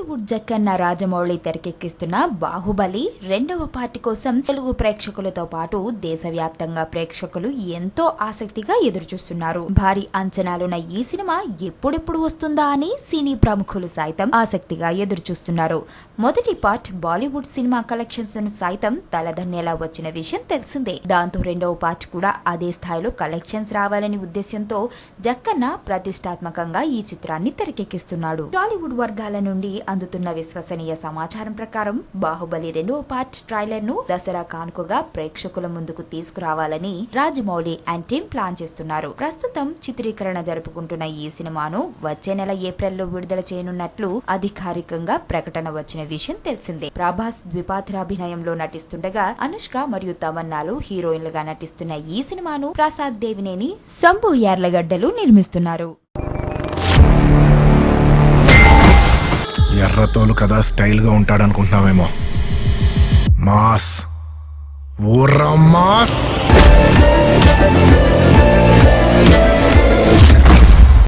బాలీవుడ్ జక్కన్న రాజమౌళి తెరకెక్కిస్తున్న బాహుబలి 2వ పార్ట్ కోసం తెలుగు ప్రేక్షకులతో పాటు దేశవ్యాప్తంగా ప్రేక్షకులు ఎంతో ఆసక్తిగా ఎదురుచూస్తున్నారు. భారీ అంచనాలున్న ఈ సినిమా ఎప్పుడెప్పుడు వస్తుందా అని సినీ ప్రముఖులు సైతం ఆసక్తిగా ఎదురుచూస్తున్నారు. మొదటి పార్ట్ బాలీవుడ్ సినిమా కలెక్షన్స్ ను సైతం తలదన్నేలా వచ్చిన విషయం తెలిసిందే. దాంతో 2వ పార్ట్ కూడా అదే స్థాయిలో కలెక్షన్స్ రావాలని ఉద్దేశంతో జక్కన్న ప్రతిష్టాత్మకంగా ఈ చిత్రాన్ని తెరకెక్కిస్తున్నాడు. టాలీవుడ్ వర్గాల నుండి అందుతున్న విశ్వసనీయ సమాచారం ప్రకారం బాహుబలి 2వ పార్ట్ ట్రైలర్ ను దసరా కానుకగా ప్రేక్షకుల ముందుకు తీసుకురావాలని రాజమౌళి అండ్ టీమ్ ప్లాన్ చేస్తున్నారు. ప్రస్తుతం చిత్రీకరణ జరుపుకుంటున్న ఈ సినిమాను వచ్చే నెల ఏప్రిల్లో విడుదల చేయనున్నట్లు అధికారికంగా ప్రకటన వచ్చిన విషయం తెలిసిందే. ప్రభాస్ ద్విపాత్రాభినయంలో నటిస్తుండగా అనుష్క మరియు తమన్నాలు హీరోయిన్లుగా నటిస్తున్న ఈ సినిమాను ప్రసాద్ దేవినేని, శంభు యార్లగడ్డలు నిర్మిస్తున్నారు. ఎర్రతోలు కదా స్టైల్ గా ఉంటాడనుకుంటున్నావేమో. Mass ఊర్రా mass.